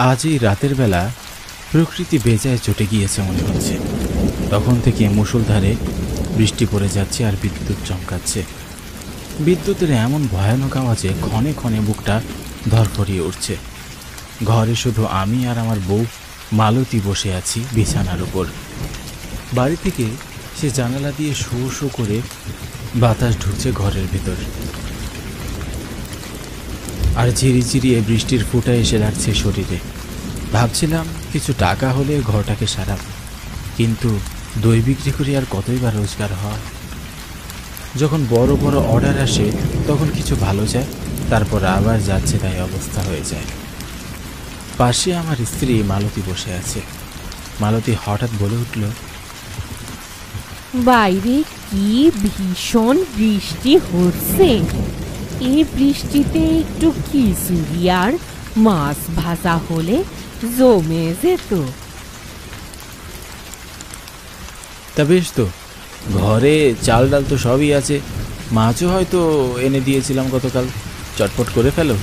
আজ এই রাতের বেলা প্রকৃতি বেজায় চটে গিয়েছে মনে হচ্ছে। তখন থেকে মুষলধারে বৃষ্টি পড়ে যাচ্ছে আর বিদ্যুৎ চমকাচ্ছে। বিদ্যুতের এমন ভয়ানক আওয়াজে ক্ষণে ক্ষণে বুকটা ধরফরিয়ে উঠছে। ঘরে শুধু আমি আর আমার বউ মালতী বসে আছি বিছানার উপর। বাড়ি থেকে সে জানালা দিয়ে শো শো করে বাতাস ঢুকছে ঘরের ভেতর, আর ঝিরিঝিরিয়ে বৃষ্টির ফোঁটা এসে লাগছে শরীরে। ভাবছিলাম কিছু টাকা হলে ঘরটাকে সারাব, কিন্তু দই বিক্রি করে আর কতই বা রোজগার হয়। যখন বড় বড় অর্ডার আসে তখন কিছু ভালো যায়, তারপর আবার যাচ্ছে তাই অবস্থা হয়ে যায়। পাশে আমার স্ত্রী মালতী বসে আছে। মালতী হঠাৎ বলে উঠল, বাইরে কি ভীষণ বৃষ্টি হচ্ছে। এই বৃষ্টিতে একটু খিচুড়ি আর মাছ ভাজা হলে জমে যেত। তা বেশ তো, ঘরে চাল ডাল তো সবই আছে, মাছও হয়তো এনে দিয়েছিলাম গতকাল, চটপট করে ফেলো।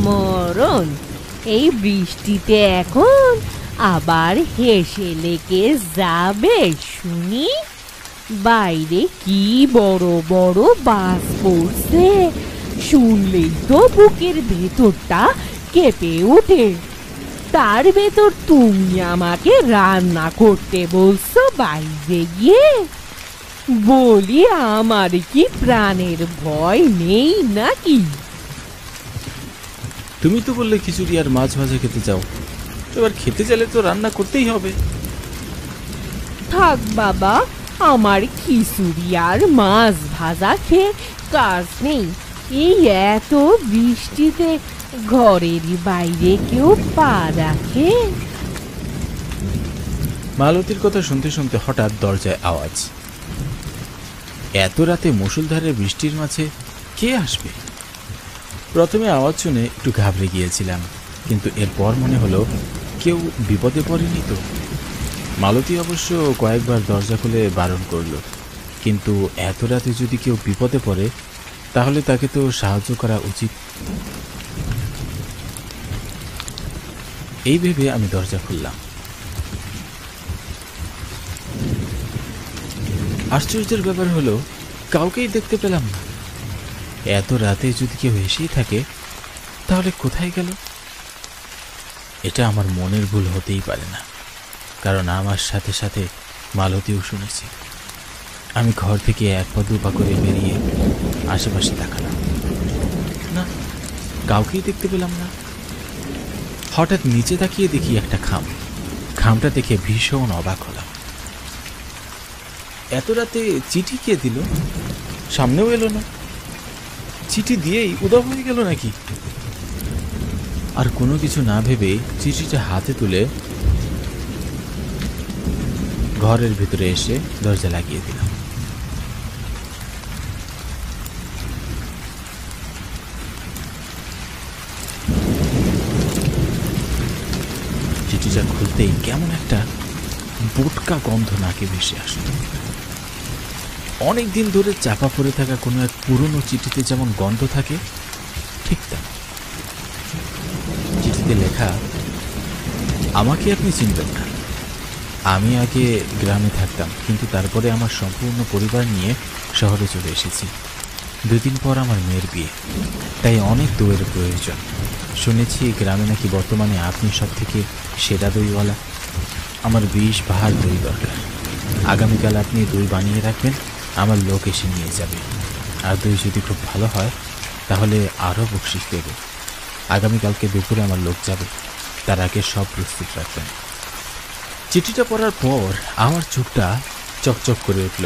মরণ, এই বৃষ্টিতে এখন আবার হেসে লেগে যাবে শুনি। বাইরে কি বড় বড় বাস পড়ছে, শুনলেই তো বুকের ভেতরটা কেঁপে ওঠে। তার ভেতর তুমি আমাকে রান্না করতে বলছো বাইরে গিয়ে। বলি, আমার কি প্রাণের ভয় নেই নাকি? তুমি তো বললে খিচুড়ি আর মাছ ভাজা খেতে চাও, এবার খেতে চাইলে তো রান্না করতেই হবে। থাক বাবা, আমার খিচুড়ি আর মাছ ভাজা খেয়ে কাজ নেই। এই এত বৃষ্টিতে ঘরের বাইরে কেউ পা রাখে? মালতীর কথা শুনতে শুনতে হঠাৎ দরজায় আওয়াজ। এত রাতে মুষলধারে বৃষ্টির মাঝে কে আসবে? প্রথমে আওয়াজ শুনে একটু ঘাবড়ে গিয়েছিলাম, কিন্তু এরপর মনে হলো কেউ বিপদে পড়েনি তো। মালতী অবশ্য কয়েকবার দরজা খুলে বারণ করলো, কিন্তু এত রাতে যদি কেউ বিপদে পড়ে তাহলে তাকে তো সাহায্য করা উচিত। এই ভেবে আমি দরজা খুললাম। আশ্চর্যের ব্যাপার হলো কাউকেই দেখতে পেলাম না। এত রাতে যদি কেউ এসেই থাকে তাহলে কোথায় গেল? এটা আমার মনের ভুল হতেই পারে না, কারণ আমার সাথে সাথে মালতীও শুনেছে। আমি ঘর থেকে এক পা দু পা করে বেরিয়ে আশেপাশে তাকালাম, না, কাউকেই দেখতে পেলাম না। হঠাৎ নিচে তাকিয়ে দেখি একটা খামটা দেখে ভীষণ অবাক হলাম। এত রাতে চিঠি কে দিল? সামনেও এলো না, চিঠি দিয়েই উধাও হয়ে গেল নাকি? আর কোনো কিছু না ভেবে চিঠিটা হাতে তুলে ঘরের ভিতরে এসে দরজা লাগিয়ে দিলাম। চিঠিটা খুলতেই কেমন একটা বোটকা গন্ধ নাকে ভেসে আসলো। অনেকদিন ধরে চাপা পড়ে থাকা কোনো এক পুরনো চিঠিতে যেমন গন্ধ থাকে, ঠিক তা। চিঠিতে লেখা, আমাকে আপনি চিনবেন না, আমি আগে গ্রামে থাকতাম, কিন্তু তারপরে আমার সম্পূর্ণ পরিবার নিয়ে শহরে চলে এসেছি। 2 দিন পর আমার মেয়ের বিয়ে, তাই অনেক দইয়ের প্রয়োজন। শুনেছি গ্রামে নাকি বর্তমানে আপনি সব থেকে সেরা দইওয়ালা। আমার 20 ভাঁড় দই দরকার। আগামীকাল আপনি দই বানিয়ে রাখবেন, আমার লোক এসে নিয়ে যাবে। আর দই যদি খুব ভালো হয় তাহলে আরও বকশিশ দেব। আগামীকালকে দুপুরে আমার লোক যাবে, তার আগে সব প্রস্তুত রাখবেন। চিঠিটা পড়ার পর আমার চোখটা চকচক করে উঠল।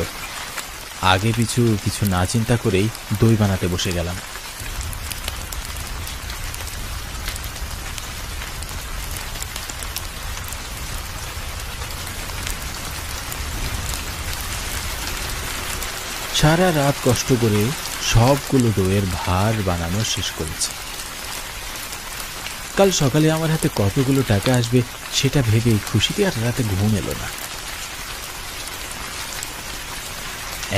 আগে কিছু না চিন্তা করেই দই বানাতে বসে গেলাম। সারা রাত কষ্ট করে সবগুলো দইয়ের ভাঁড় বানানো শেষ করেছি। কাল সকালে আমার হাতে কতগুলো টাকা আসবে সেটা ভেবেই খুশিতে আর রাতে ঘুম এলো না।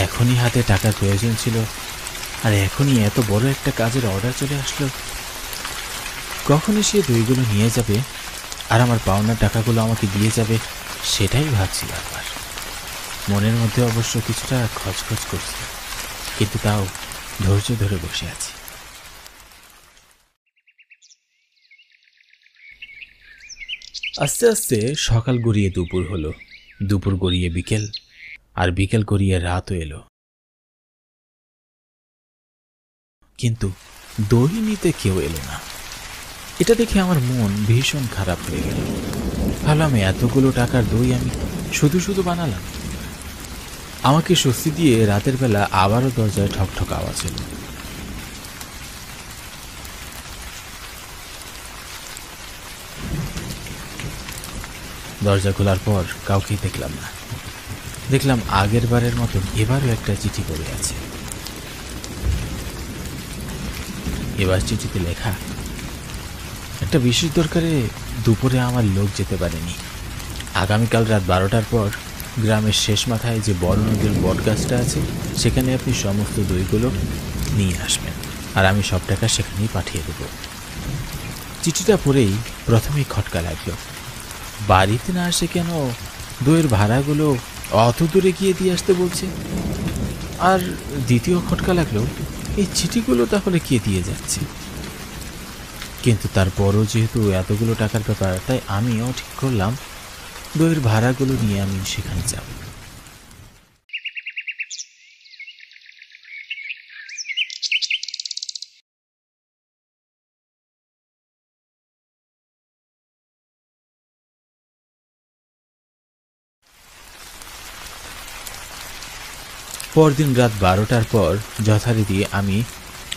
এখনই হাতে টাকার প্রয়োজন ছিল, আর এখনই এত বড় একটা কাজের অর্ডার চলে আসলো। কখন সে দইগুলো নিয়ে যাবে আর আমার পাওনা টাকাগুলো আমাকে দিয়ে যাবে, সেটাই ভাবছি বারবার। মনের মধ্যে অবশ্য কিছুটা খচখচ করছে, কিন্তু তাও ধৈর্য ধরে বসে আছি। আস্তে আস্তে সকাল গড়িয়ে দুপুর হলো, দুপুর গড়িয়ে বিকেল, আর বিকেল গড়িয়ে রাতও এলো, কিন্তু দই নিতে কেউ এলো না। এটা দেখে আমার মন ভীষণ খারাপ হয়ে গেল। ভাবলাম এতগুলো টাকার দই আমি শুধু শুধু বানালাম। আমাকে স্বস্তি দিয়ে রাতের বেলা আবারও দরজায় ঠকঠক আওয়াজ এলো। দরজা খোলার পর কাউকেই দেখলাম না। দেখলাম আগের বারের মতন এবারও একটা চিঠি পড়ে আছে। এবার চিঠিতে লেখা, একটা বিশেষ দরকারে দুপুরে আমার লোক যেতে পারেনি। আগামীকাল রাত 12টার পর গ্রামের শেষ মাথায় যে বড় নদীর বট গাছটা আছে, সেখানে আপনি সমস্ত দইগুলো নিয়ে আসবেন, আর আমি সব টাকা সেখানেই পাঠিয়ে দেব। চিঠিটা পড়েই প্রথমেই খটকা লাগলো। বাড়িতে না আসে কেন দইয়ের ভাড়াগুলো অত দূরে গিয়ে দিয়ে আসতে বলছে? আর দ্বিতীয় খটকা লাগলো, এই চিঠিগুলো তাহলে কে দিয়ে যাচ্ছে? কিন্তু তারপরও যেহেতু এতগুলো টাকার ব্যাপার, তাই আমিও ঠিক করলাম দইয়ের ভাড়াগুলো নিয়ে আমি সেখানে যাব। পরদিন রাত 12টার পর যথারীতি আমি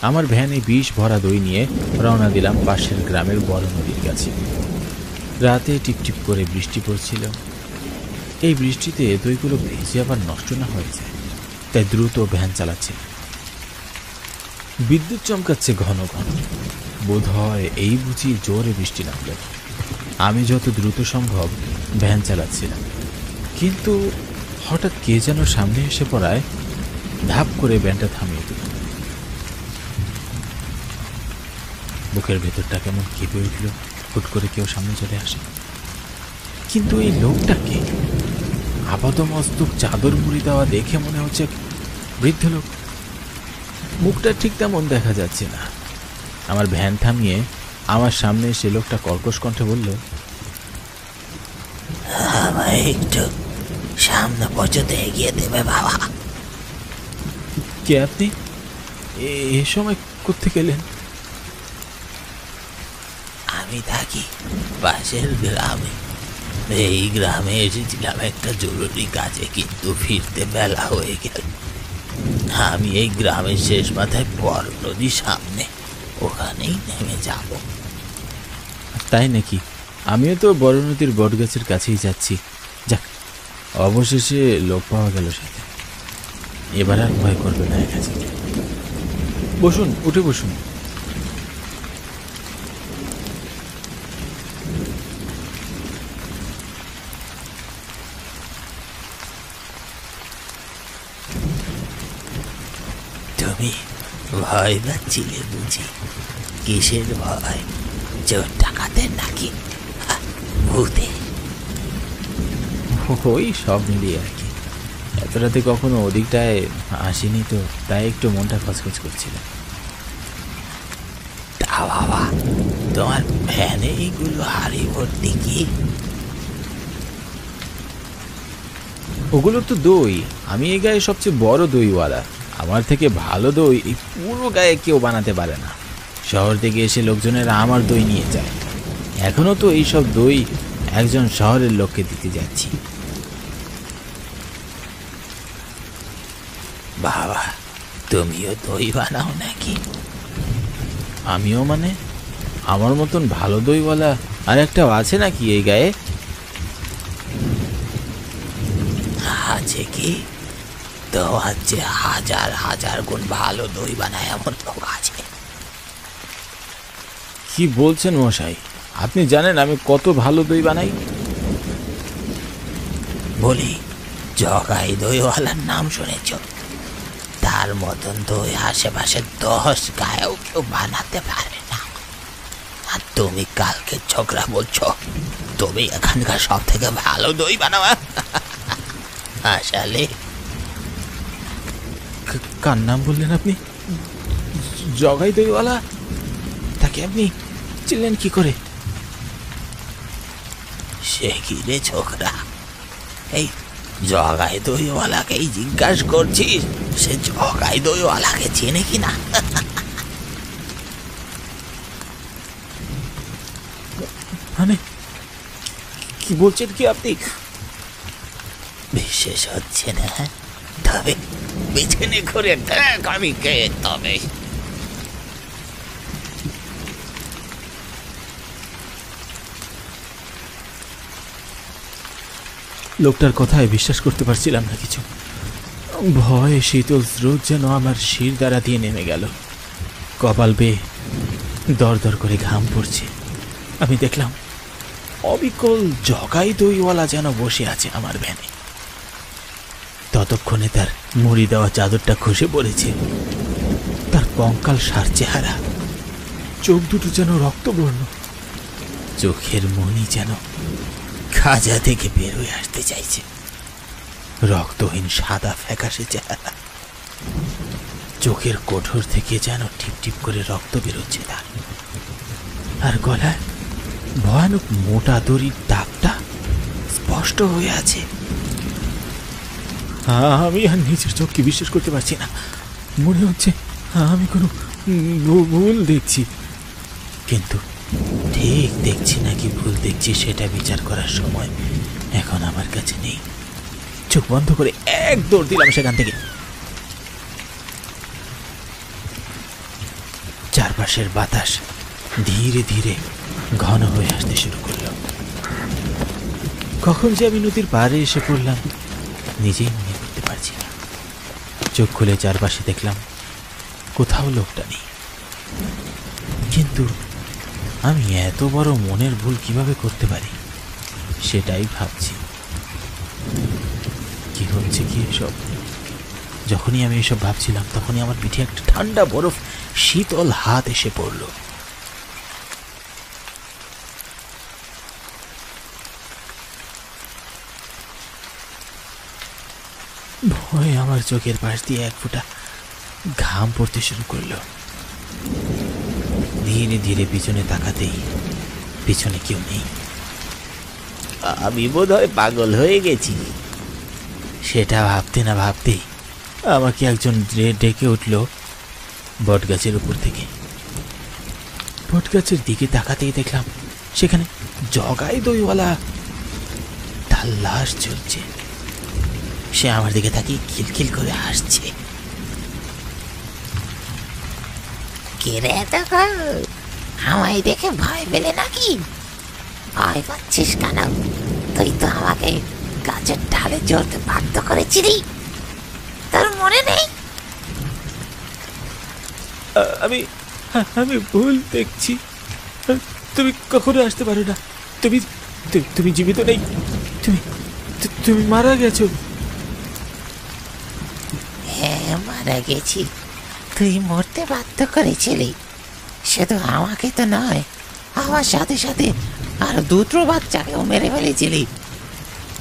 আমার ভ্যানে 20 ভরা দই নিয়ে রওনা দিলাম পাশের গ্রামের বড় নদীর কাছে। রাতে টিপটিপ করে বৃষ্টি পড়ছিল। এই বৃষ্টিতে দইগুলো ভেজে আবার নষ্ট না হয়ে যায়, তাই দ্রুত ভ্যান চালাচ্ছে। বিদ্যুৎ চমকাচ্ছে ঘন ঘন। বোধ হয় এই বুঝি জোরে বৃষ্টি নামল। আমি যত দ্রুত সম্ভব ভ্যান চালাচ্ছিলাম, কিন্তু হঠাৎ কে যেন সামনে এসে পড়ায় ধাপ করে ভ্যানটা থামিয়ে দিল। বুকের ভেতরটা কেমন কেঁপে উঠল। হুট করে কেউ সামনে চলে আসে, কিন্তু এই লোকটাকে আপাতমস্তক চাদর মুড়ি দেওয়া দেখে মনে হচ্ছে বৃদ্ধ লোক। মুখটা ঠিক তেমন দেখা যাচ্ছে না। আমার ভ্যান থামিয়ে আমার সামনে এসে লোকটা কর্কশ কণ্ঠে বলল, আমায় একটু সামনে পর্যন্ত এগিয়ে দেবে বাবা। কে আপনি? এ সময় কোত্থেকে গেলেন? আমি থাকি পাশের গ্রামে। এই গ্রামে এসেছিলাম একটা জরুরি কাজে, কিন্তু ফিরতে বেলা হয়ে গেল। আমি এই গ্রামের শেষ মাথায় বড় নদীর সামনে, ওখানেই নেমে যাব। তাই নাকি? আমিও তো বড় নদীর বট গাছের কাছেই যাচ্ছি। যাক, অবশেষে লোক পাওয়া গেল সাথে। এবার আর ভয় করবে না একা যেতে। বসুন, উঠে বসুন। তুমি ভয় পাচ্ছিলে বুঝি? কিসের ভয়? চোর ডাকাতের নাকি ভূতে? ওই সব মিলিয়ে আর কি। এত রাতে কখনো ওদিকটায় আসিনি তো, তাই একটু মনটা খচখচ করছিল। তা বাবা, তোমার ভ্যানে এইগুলো হাড়ি ভর্তি কি? ওগুলো তো দই। আমি এই গায়ে সবচেয়ে বড় দইওয়ালা। আমার থেকে ভালো দই এই পুরো গায়ে কেউ বানাতে পারে না। শহর থেকে এসে লোকজনেরা আমার দই নিয়ে যায়। এখনো তো এইসব দই একজন শহরের লোককে দিতে যাচ্ছি। বাবা, তুমিও দই বানাও নাকি? আমিও মানে? আমার মতন ভালো দইওয়ালা আর একটাও আছে নাকি এই গায়ে? আছে কি? তো আছে, হাজার হাজার গুণ ভালো দই বানায় এমন লোক আছে। কি বলছেন মশাই? আপনি জানেন আমি কত ভালো দই বানাই? বলি, জগাই দইওয়ালার নাম শুনেছ? তার মতন দই আশেপাশে 10 গায়েও কেউ বানাতে পারে না। আর তুমি কালকে ঝগড়া বলছো? তুমি এখানকার সব থেকে ভালো দই বানাও। আসলে কার নাম বললেন আপনি? জগাই দইওয়ালা? তাকে আপনি চিনলেন কি করে? সে কি রে ছোকরা, এই জগাই দইওয়ালাকেই জিজ্ঞাসা করছিস? সে জগাই দইওয়ালাকে চেনে কিনা? মানে কি বলছেন কি আপনি? বিশেষ হচ্ছে না, তবে পিছনে ঘুরে দেখ আমি কে। তবে লোকটার কথায় বিশ্বাস করতে পারছিলাম না কিছু। ভয়ে শীতল স্রোত যেন আমার শির দ্বারা দিয়ে নেমে গেল। কপাল বেয়ে দর দর করে ঘাম পড়ছে। আমি দেখলাম অবিকল জগাই দইওয়ালা যেন বসে আছে আমার ভ্যানে। ততক্ষণে তার মুড়ি দেওয়া চাদরটা খসে পড়েছে। তার কঙ্কাল সার চেহারা, চোখ দুটো যেন রক্তবর্ণ, চোখের মনি যেন খাজা থেকে বের হয়ে আসতে চাইছে। রক্তহীন সাদা ফ্যাকাশে চেহারা, চোখের কোঠর থেকে যেন টিপ টিপ করে রক্ত বেরোচ্ছে তার। আর গলায় ভয়ানক মোটা দড়ির দাগটা স্পষ্ট হয়ে আছে। আমি আর নিজের চোখকে বিশ্বাস করতে পারছি না। মনে হচ্ছে আমি কোনো ভুল দেখছি, কিন্তু ঠিক দেখছি নাকি ভুল দেখছি সেটা বিচার করার সময় এখন আমার কাছে নেই। চোখ বন্ধ করে এক দৌড় দিলাম সেখান থেকে। চারপাশের বাতাস ধীরে ধীরে ঘন হয়ে আসতে শুরু করলো। কখন যে আমি নদীর পাড়ে এসে পড়লাম নিজেই মনে করতে পারছি না। চোখ খুলে চারপাশে দেখলাম কোথাও লোকটা নেই। কিন্তু আমি এত বড় মনের ভুল কিভাবে করতে পারি সেটাই ভাবছি। কি হচ্ছে কি এসব? যখনই আমি এসব ভাবছিলাম তখনই আমার পিঠে একটা ঠান্ডা বরফ শীতল হাত এসে পড়ল। ভয়ে আমার চোখের পাশ দিয়ে এক ফোঁটা ঘাম পড়তে শুরু করলো। ধীরে ধীরে পিছনে তাকাতেই পিছনে কেউ নেই। আমি বোধহয় পাগল হয়ে গেছি। সেটা ভাবতে না ভাবতেই আমাকে একজন ডেকে উঠল বটগাছের উপর থেকে। বটগাছের দিকে তাকাতেই দেখলাম সেখানে জগাই দইওয়ালা, তার লাশ ঝুলছে। সে আমার দিকে তাকিয়ে খিলখিল করে হাসছে। কে রে তখন? আমায় দেখে ভয় পেলে নাকি? ভয় পাচ্ছিস কেন? তুই তো আমাকে গাছের ঢালে চড়তে বাধ্য করেছিলি, তোর মনে নেই? আমি আমি ভুল দেখছি। তুমি কখনো আসতে পারো না। তুমি তুমি জীবিত নেই। তুমি তুমি মারা গেছো। হ্যাঁ, মারা গেছি। তুই মরতে বাধ্য করেছিলি। শুধু আমাকে তো নয়, আমার সাথে সাথে আর দুটো বাচ্চাকেও মেরে ফেলেছিলি।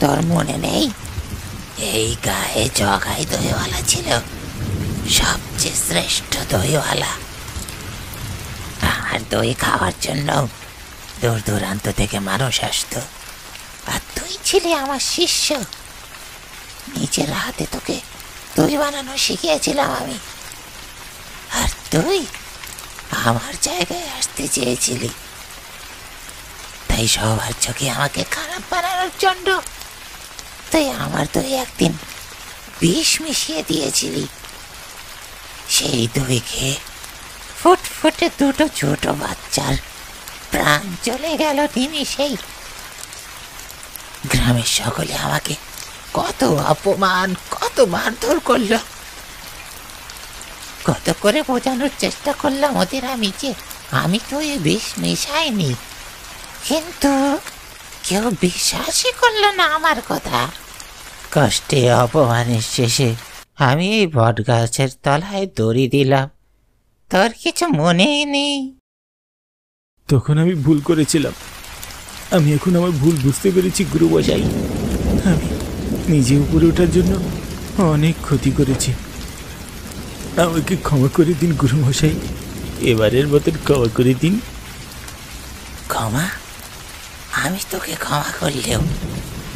তোর মনে নেই? এই গায়ে জগাই দইওয়ালা ছিল সবচেয়ে শ্রেষ্ঠ দইওয়ালা। আমার দই খাওয়ার জন্য দূর দূরান্ত থেকে মানুষ আসতো, আর তুই ছিলি আমার শিষ্য। নিজের হাতে তোকে দই বানানো শিখিয়েছিলাম আমি, আর তুই আমার জায়গায় আসতে চেয়েছিলি। তাই সবার চোখে আমাকে খারাপ বানানোর জন্য তুই আমার দই একদিন বিষ মিশিয়ে দিয়েছিলি। সেই দই খেয়ে ফুটফুটে দুটো ছোট বাচ্চার প্রাণ চলে গেল নিমিষেই। গ্রামের সকলে আমাকে কত অপমান, কত মারধর করলো। কত করে বোঝানোর চেষ্টা করলাম ওদের আমি যে আমি তো এ বিষ মিশাইনি, কিন্তু কেউ বিশ্বাসই করলো না আমার কথা। কষ্টে অপমানের শেষে আমি এই বটগাছের তলায় দড়ি দিলাম। তোর কিছু মনেই নেই? তখন আমি ভুল করেছিলাম। আমি এখন আমার ভুল বুঝতে পেরেছি গুরুমশাই। আমি নিজে উপরে ওঠার জন্য অনেক ক্ষতি করেছি। আমাকে ক্ষমা করে দিন গুরুমশাই, এবারের মতন ক্ষমা করে দিন। ক্ষমা? আমি তোকে ক্ষমা করলেও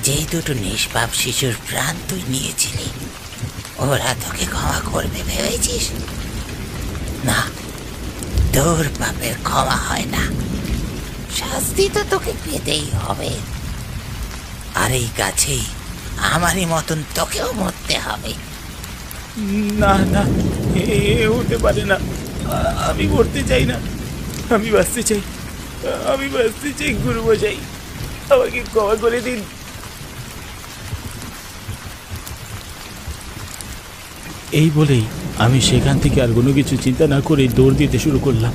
যে দুটো নিষ্পাপ শিশুর প্রাণ তুই নিয়েছিলি, ওরা তোকে ক্ষমা করবে ভেবেছিস? না, তোর পাপের ক্ষমা হয় না, শাস্তি তো তোকে পেতেই হবে। আর এই কাছেই আমারই মতন তোকেও মরতে হবে। না না, এ হতে পারে না। আমি মরতে চাই না, আমি বাঁচতে চাই, আমি বাঁচতে চাই গুরুমশাই, আমাকে ক্ষমা করে দিন। এই বলেই আমি সেখান থেকে আর কোনো কিছু চিন্তা না করে দৌড় দিতে শুরু করলাম।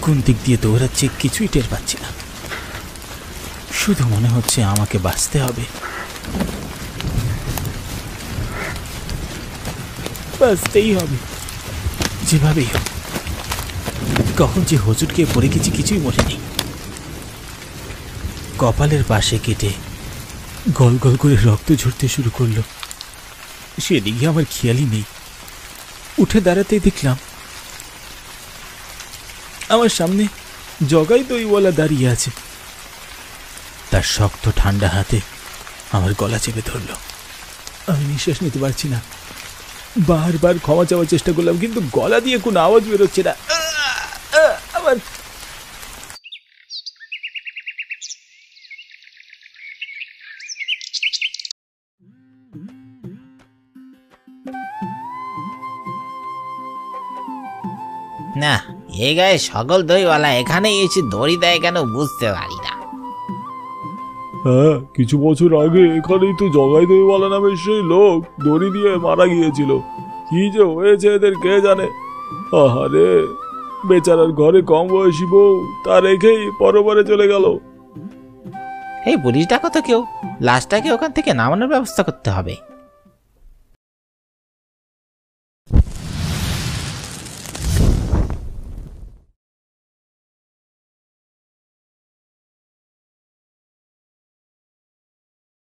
কোন দিক দিয়ে দৌড়াচ্ছে কিছুই টের পাচ্ছি না, শুধু মনে হচ্ছে আমাকে বাঁচতে হবে, বাঁচতেই হবে যেভাবেই হোক। কখন যে হোঁচট পড়ে গেছি কিছুই মনে নেই। কপালের পাশে কেটে গল গল করে রক্ত ঝরতে শুরু করলো, সেদিকে আমার খেয়ালই নেই। উঠে দাঁড়াতেই দেখলাম আমার সামনে জগাই দইওয়ালা দাঁড়িয়ে আছে। তার শক্ত ঠান্ডা হাতে আমার গলা চেপে ধরল। আমি নিঃশ্বাস নিতে পারছি না, বারবার ক্ষমা চাওয়ার চেষ্টা করলাম, কিন্তু গলা দিয়ে কোনো আওয়াজ বেরোচ্ছে না। আমার না, এ গায়ে সকল দইওয়ালা এখানে এসে দড়ি দেয় কেন বুঝতে পারি না। হ্যাঁ, কিছু বছর আগে এখানেই তো জগাই দইওয়ালা নামের সেই লোক দড়ি দিয়ে মারা গিয়েছিল। কি যে হয়েছে এদের কে জানে। আহারে, বেচারার ঘরে কম বয়সী বউ, তা রেখেই পরবারে চলে গেল। এই পুলিশ ডাকো তো কেউ, লাশটাকে ওখান থেকে নামানোর ব্যবস্থা করতে হবে।